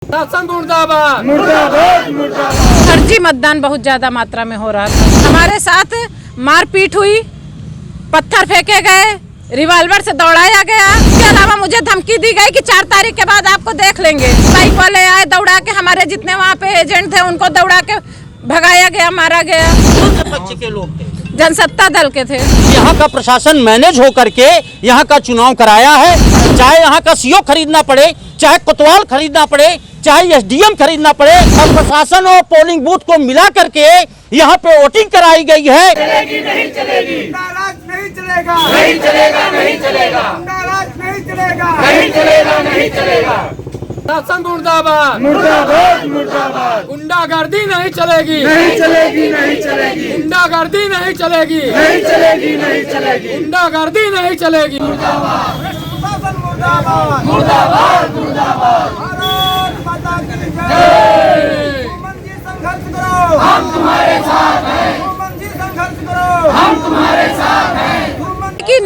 शासन मुर्दाबाद मुर्दाबाद मुर्दाबाद। फर्जी मतदान बहुत ज्यादा मात्रा में हो रहा था। हमारे साथ मारपीट हुई, पत्थर फेंके गए, रिवॉल्वर से दौड़ाया गया। इसके अलावा मुझे धमकी दी गई कि 4 तारीख के बाद आपको देख लेंगे। बाइक वाले आए, दौड़ा के हमारे जितने वहाँ पे एजेंट थे उनको दौड़ा के भगाया गया, मारा गया। कौन से पक्ष के लोग थे? जनसत्ता दल के थे। यहाँ का प्रशासन मैनेज होकर के यहाँ का चुनाव कराया है। चाहे यहाँ का सीओ खरीदना पड़े, चाहे कोतवाल खरीदना पड़े, चाहे एसडीएम खरीदना पड़े, और प्रशासन और पोलिंग बूथ को मिला करके यहाँ पे वोटिंग कराई गई है। चलेगी नहीं चलेगी, नाराज नहीं चलेगा, नहीं चलेगा नहीं चलेगा, नाराज नहीं चलेगा, नहीं चलेगा नहीं चलेगा। शासन मुर्दाबाद मुर्दाबाद मुर्दाबाद। गुंडागर्दी नहीं चलेगी, नहीं चलेगी नहीं चलेगी, गुंडागर्दी नहीं चलेगी, नहीं चलेगी नहीं चलेगी, गुंडागर्दी नहीं चलेगी। शासन मुर्दाबाद मुर्दाबाद मुर्दाबाद। भारत माता की जय। मंजी संघर्ष करो, हम तुम्हारे साथ हैं, मंजी संघर्ष करो, हम तुम्हारे साथ हैं। लेकिन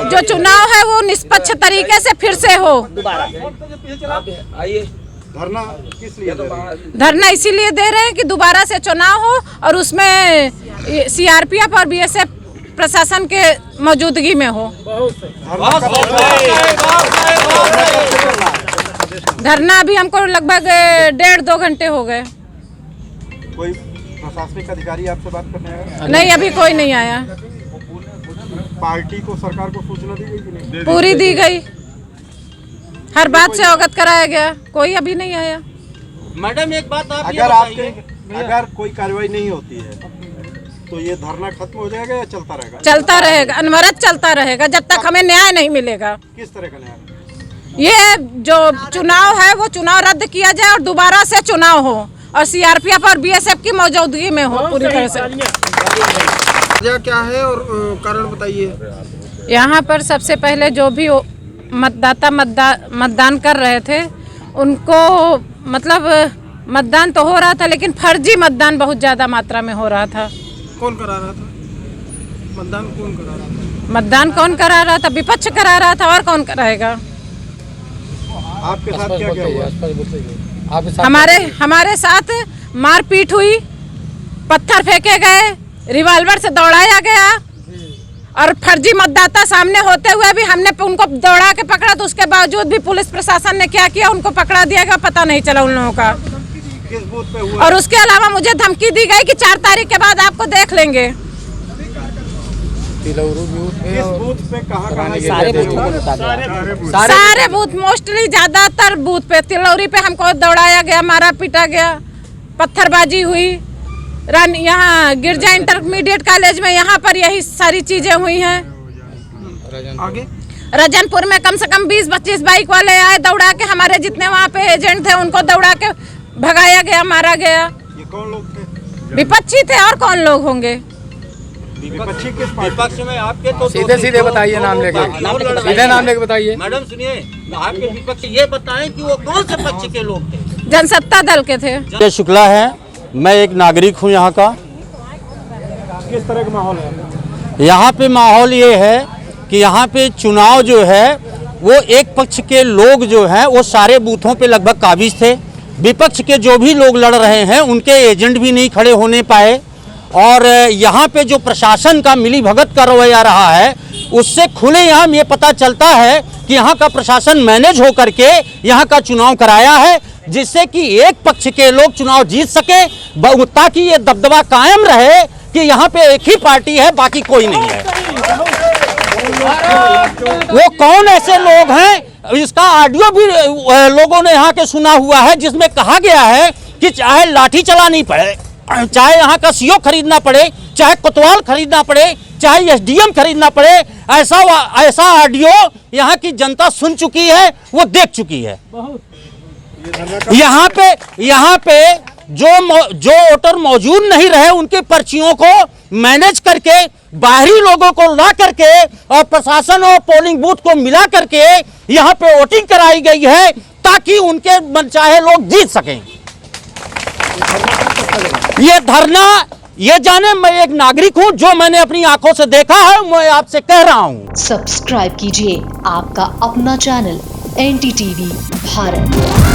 जो चुनाव है वो निष्पक्ष तरीके से फिर से हो। धरना किस लिए? धरना इसीलिए दे रहे हैं कि दोबारा से चुनाव हो और उसमें सीआरपीएफ और बीएसएफ प्रशासन के मौजूदगी में हो। धरना अभी हमको लगभग 1.5-2 घंटे हो गए। कोई प्रशासनिक अधिकारी आपसे बात करने आया? नहीं, अभी कोई नहीं आया। पार्टी को, सरकार को सूचना दी गई कि नहीं? पूरी दी गई, हर बात से अवगत कराया गया, कोई अभी नहीं आया। मैडम एक बात आप ये अगर बताइए। अगर कोई कार्रवाई नहीं होती है तो ये धरना खत्म हो जाएगा या चलता रहेगा? चलता रहेगा, अनवरत चलता रहेगा जब तक हमें न्याय नहीं मिलेगा। किस तरह का न्याय? ये जो चुनाव है वो चुनाव रद्द किया जाए और दोबारा से चुनाव हो और सीआरपीएफ और बीएसएफ की मौजूदगी में हो पूरी तरह से। क्या है और कारण बताइए। यहाँ पर सबसे पहले जो भी मतदाता मतदान कर रहे थे उनको मतलब मतदान तो हो रहा था, लेकिन फर्जी मतदान बहुत ज़्यादा मात्रा में हो रहा था। कौन करा रहा था मतदान? कौन करा रहा था? मतदान कौन करा रहा था? विपक्ष करा रहा था, और कौन कराएगा? आपके साथ क्या क्या हुआ? हमारे साथ मारपीट हुई, पत्थर फेंके गए, रिवॉल्वर से दौड़ाया गया और फर्जी मतदाता सामने होते हुए भी हमने उनको दौड़ा के पकड़ा, तो उसके बावजूद भी पुलिस प्रशासन ने क्या किया, उनको पकड़ा दिया गया, पता नहीं चला उन लोगों का। किस बूथ पे हुआ? और उसके अलावा मुझे धमकी दी गई कि 4 तारीख के बाद आपको देख लेंगे। किस बूथ पे? कहाँ कहाँ? सारे बूथ, मोस्टली ज्यादातर बूथ पे, तिलौरी पे हमको दौड़ाया गया, मारा पीटा गया, पत्थरबाजी हुई। यहाँ गिरजा इंटरमीडिएट कॉलेज में यहाँ पर यही सारी चीजें हुई हैं। आगे रजनपुर में कम से कम 20-25 बाइक वाले आए, दौड़ा के हमारे जितने वहाँ पे एजेंट थे उनको दौड़ा के भगाया गया, मारा गया। ये कौन लोग थे? विपक्षी थे, और कौन लोग होंगे? विपक्षी किस पार्टी? विपक्ष में आपके तो सीधे बताइए, नाम लेके सीधे नाम लेके बताइए। मैडम सुनिए, आपके विपक्ष ये बताएं कि वो कौन से पक्ष के लोग थे? जनसत्ता दल के थे। जय शुक्ला है, मैं एक नागरिक हूँ यहाँ का। किस तरह का माहौल है? यहाँ पे माहौल ये है कि यहाँ पे चुनाव जो है वो एक पक्ष के लोग जो हैं वो सारे बूथों पे लगभग काबिज थे। विपक्ष के जो भी लोग लड़ रहे हैं उनके एजेंट भी नहीं खड़े होने पाए, और यहाँ पे जो प्रशासन का मिली भगत का रवैया रहा है उससे खुलेआम ये पता चलता है कि यहाँ का प्रशासन मैनेज होकर के यहाँ का चुनाव कराया है, जिससे कि एक पक्ष के लोग चुनाव जीत सके, ताकि ये दबदबा कायम रहे कि यहाँ पे एक ही पार्टी है, बाकी कोई नहीं है। वो कौन ऐसे लोग हैं, इसका ऑडियो भी लोगों ने यहाँ के सुना हुआ है, जिसमें कहा गया है कि चाहे लाठी चलानी पड़े, चाहे यहाँ का सीओ खरीदना पड़े, चाहे कोतवाल खरीदना पड़े, चाहे एसडीएम खरीदना पड़े, ऐसा ऑडियो यहाँ की जनता सुन चुकी है, वो देख चुकी है। यहाँ पे जो वोटर मौजूद नहीं रहे उनकी पर्चियों को मैनेज करके बाहरी लोगों को ला करके और प्रशासन और पोलिंग बूथ को मिला करके यहाँ पे वोटिंग कराई गई है, ताकि उनके मनचाहे लोग जीत सकें। ये धरना, ये जाने मैं एक नागरिक हूं, जो मैंने अपनी आंखों से देखा है मैं आपसे कह रहा हूं। सब्सक्राइब कीजिए आपका अपना चैनल NTTV भारत।